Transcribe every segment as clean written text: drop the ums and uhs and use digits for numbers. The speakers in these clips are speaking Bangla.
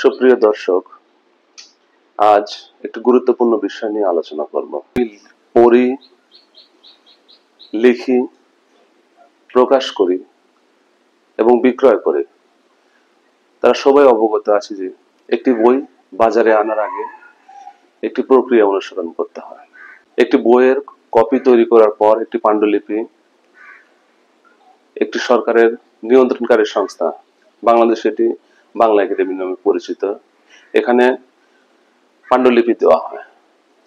সুপ্রিয় দর্শক, আজ একটি গুরুত্বপূর্ণ বিষয় নিয়ে আলোচনা করব। পড়ি, লিখি, প্রকাশ করি এবং বিক্রয় করি, তারা সবাই অবগত আছে যে একটি বই বাজারে আনার আগে একটি প্রক্রিয়া অনুসরণ করতে হয়। একটি বইয়ের কপি তৈরি করার পর একটি পাণ্ডুলিপি একটি সরকারের নিয়ন্ত্রণকারী সংস্থা, বাংলাদেশে এটি বাংলা একাডেমি নামে পরিচিত, এখানে পাণ্ডুলিপি দেওয়া হয়,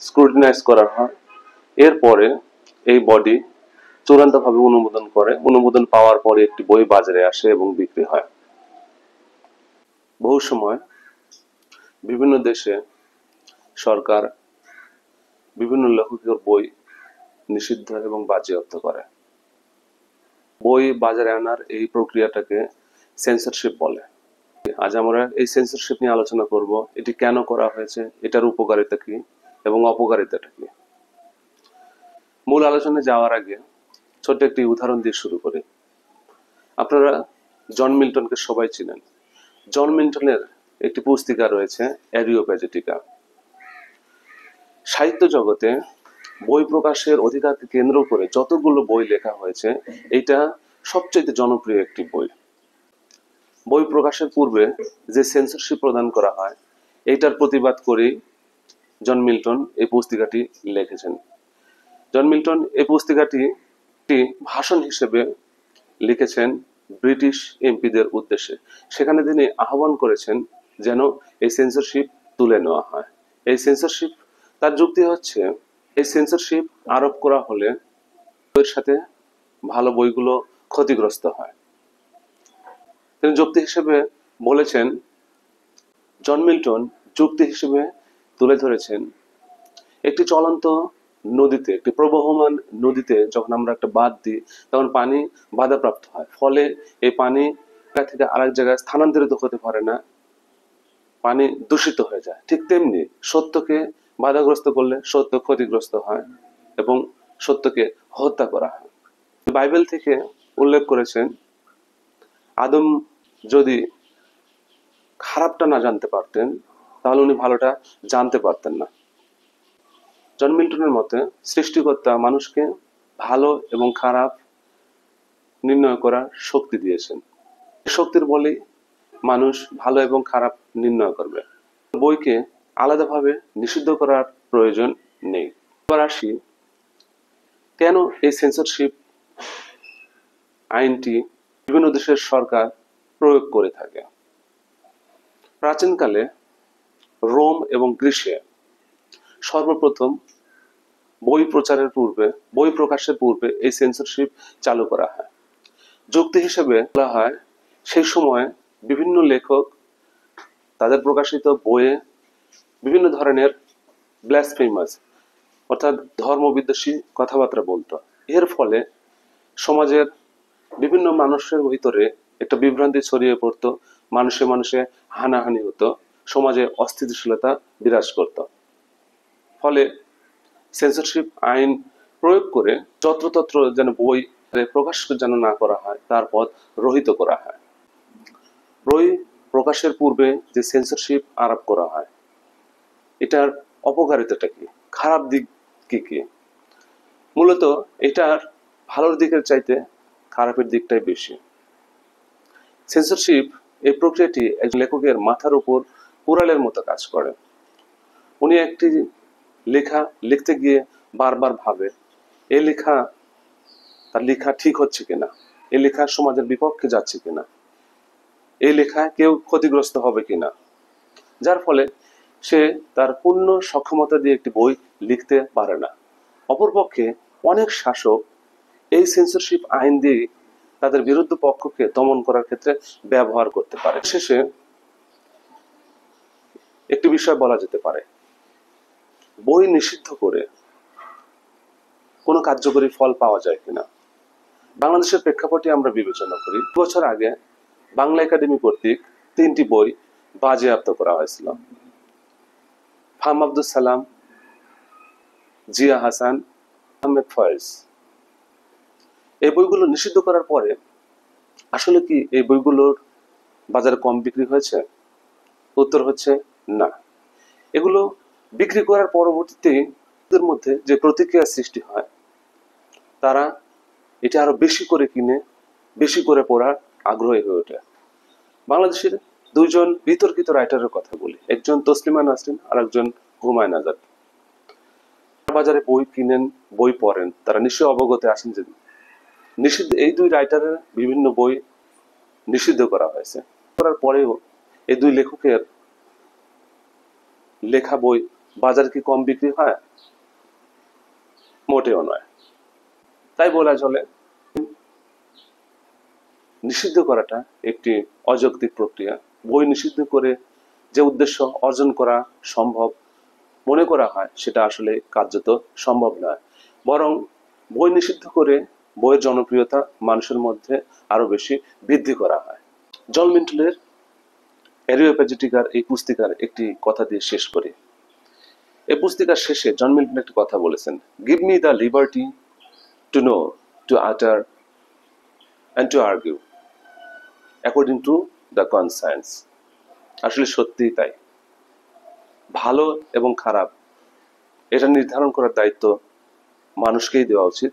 স্ক্রুটিনাইজ করা হয়। এরপরে এই বডি চূড়ান্তভাবে অনুমোদন করে। অনুমোদন পাওয়ার পরে একটি বই বাজারে আসে এবং বিক্রি হয়। বহু সময় বিভিন্ন দেশে সরকার বিভিন্ন লেখকের বই নিষিদ্ধ এবং বাজেয়াপ্ত করে। বই বাজারে আনার এই প্রক্রিয়াটাকে সেন্সরশিপ বলে। আজ আমরা এই সেন্সরশিপ নিয়ে আলোচনা করব। এটি কেন করা হয়েছে, এটার উপকারিতা কি এবং অপকারিতাটা কি। মূল আলোচনায় যাওয়ার আগে ছোট্ট একটি উদাহরণ দিয়ে শুরু করি। আপনারা জন মিল্টনকে সবাই চিনেন। জন মিল্টনের একটি পুস্তিকা রয়েছে, অ্যারিওপ্যাজিটিকা। সাহিত্য জগতে বই প্রকাশের অধিকারকে কেন্দ্র করে যতগুলো বই লেখা হয়েছে, এটা সবচেয়ে জনপ্রিয় একটি বই। বই প্রকাশের পূর্বে যে সেন্সরশিপ প্রদান করা হয়, এইটার প্রতিবাদ করে জন মিল্টন এই পুস্তিকাটি লিখেছেন। জন মিল্টন এই পুস্তিকাটি ভাষণ হিসেবে লিখেছেন ব্রিটিশ এমপিদের উদ্দেশ্যে। সেখানে তিনি আহ্বান করেছেন যেন এই সেন্সরশিপ তুলে নেওয়া হয়। এই সেন্সরশিপ, তার যুক্তি হচ্ছে, এই সেন্সরশিপ আরোপ করা হলে বইয়ের সাথে ভালো বইগুলো ক্ষতিগ্রস্ত হয়। তিনি যুক্তি হিসেবে বলেছেন, জন মিল্টন যুক্তি হিসেবে তুলে ধরেছেন, একটি চলন্ত নদীতে, একটি প্রবহমান নদীতে যখন আমরা একটা বাঁধ দিই, তখন পানি বাধাপ্রাপ্ত হয়। ফলে এই পানি থেকে আরেক জায়গায় স্থানান্তরিত হতে পারে না, পানি দূষিত হয়ে যায়। ঠিক তেমনি সত্যকে বাধাগ্রস্ত করলে সত্য ক্ষতিগ্রস্ত হয় এবং সত্যকে হত্যা করা হয়। বাইবেল থেকে উল্লেখ করেছেন, আদম যদি খারাপটা না জানতে পারতেন, তাহলে উনি ভালোটা জানতে পারতেন না। জন মিল্টনের মতে সৃষ্টিকর্তা মানুষকে ভালো এবং খারাপ নির্ণয় করার শক্তি দিয়েছেন। এই শক্তির বলেই মানুষ ভালো এবং খারাপ নির্ণয় করবে। বইকে আলাদাভাবে নিষিদ্ধ করার প্রয়োজন নেই। এবার আসি, কেন এই সেন্সরশিপ আইনটি বিভিন্ন দেশের সরকার প্রয়োগ করে থাকে। প্রাচীনকালে রোম এবং গ্রীসে সর্বপ্রথম বই প্রচারের পূর্বে, বই প্রকাশের পূর্বে এই সেন্সরশিপ চালু করা হয়। যুক্তি হিসেবে বলা হয়, সেই সময় বিভিন্ন লেখক তাদের প্রকাশিত বইয়ে বিভিন্ন ধরনের ব্লাসফেমাস অর্থাৎ ধর্মবিদ্বেষী কথাবার্তা বলতো। এর ফলে সমাজের বিভিন্ন মানুষের ভিতরে একটা বিভ্রান্তি ছড়িয়ে পড়তো, মানুষে মানুষে হানাহানি হতো, সমাজে অস্থিতিশীলতা বিরাজ করত। ফলে সেন্সরশিপ আইন প্রয়োগ করে যত্রতত্র যেন বই প্রকাশ যেন না করা হয়, তার পথ রহিত করা হয়। বই প্রকাশের পূর্বে যে সেন্সরশিপ আরোপ করা হয়, এটার অপকারিতাটা কি, খারাপ দিক কি কি? মূলত এটার ভালোর দিকের চাইতে খারাপের দিকটাই বেশি। সেন্সরশিপ এই প্রক্রিয়াটি একজন লেখকের মাথার উপর কুড়ালের মতো কাজ করে। উনি একটি লেখা লিখতে গিয়ে বারবার ভাবে, এই লেখা, তার লেখা ঠিক হচ্ছে কিনা, এই লেখা সমাজের বিপক্ষে যাচ্ছে কিনা, এই লেখায় কেউ ক্ষতিগ্রস্ত হবে কিনা, যার ফলে সে তার পূর্ণ সক্ষমতা দিয়ে একটি বই লিখতে পারে না। অপরপক্ষে অনেক শাসক এই সেন্সরশিপ আইন দিয়ে তাদের বিরুদ্ধ পক্ষকে দমন করার ক্ষেত্রে ব্যবহার করতে পারে। শেষে একটি বিষয় বলা যেতে পারে, বই নিষিদ্ধ করে কোনো কার্যকরী ফল পাওয়া যায় কিনা। বাংলাদেশের প্রেক্ষাপটে আমরা বিবেচনা করি, 2 বছর আগে বাংলা একাডেমি কর্তৃক 3টি বই বাজেয়াপ্ত করা হয়েছিল। ফাম আব্দুল সালাম, জিয়া হাসান, আহমেদ ফয়েজ। এই বইগুলো নিষিদ্ধ করার পরে আসলে কি এই বইগুলোর বাজারে কম বিক্রি হয়েছে? উত্তর হচ্ছে না। এগুলো বিক্রি করার পরবর্তীতে এদের মধ্যে যে প্রতিক্রিয়া সৃষ্টি হয়, তারা এটা আরো বেশি করে কিনে বেশি করে পড়ার আগ্রহী হয়ে ওঠে। বাংলাদেশের দুইজন বিতর্কিত রাইটারের কথা বলি, একজন তসলিমা নাসরিন আর একজন হুমায়ুন আজাদ। বাজারে বই কিনেন, বই পড়েন, তারা নিশ্চয়ই অবগত আছেন যে নিষিদ্ধ এই দুই রাইটারের বিভিন্ন বই নিষিদ্ধ করা হয়েছে। করার পরেও এই দুই লেখকের লেখা বই বাজারে কি কম বিক্রি হয়? মোটেও নয়। তাই বলা চলে নিষিদ্ধ করাটা একটি অযৌক্তিক প্রক্রিয়া। বই নিষিদ্ধ করে যে উদ্দেশ্য অর্জন করা সম্ভব মনে করা হয়, সেটা আসলে কার্যত সম্ভব নয়। বরং বই নিষিদ্ধ করে বইয়ের জনপ্রিয়তা মানুষের মধ্যে আরো বেশি বৃদ্ধি করা হয়। জন মিন্টলের অ্যারিওপ্যাজিটিকার এই পুস্তিকার একটি কথা দিয়ে শেষ করি। এই পুস্তিকার শেষে জন মিল্টন একটি কথা বলেছেন, give me the liberty to know, to utter and to argue according to the conscience. আসলে সত্যিই তাই। ভালো এবং খারাপ এটা নির্ধারণ করার দায়িত্ব মানুষকেই দেওয়া উচিত।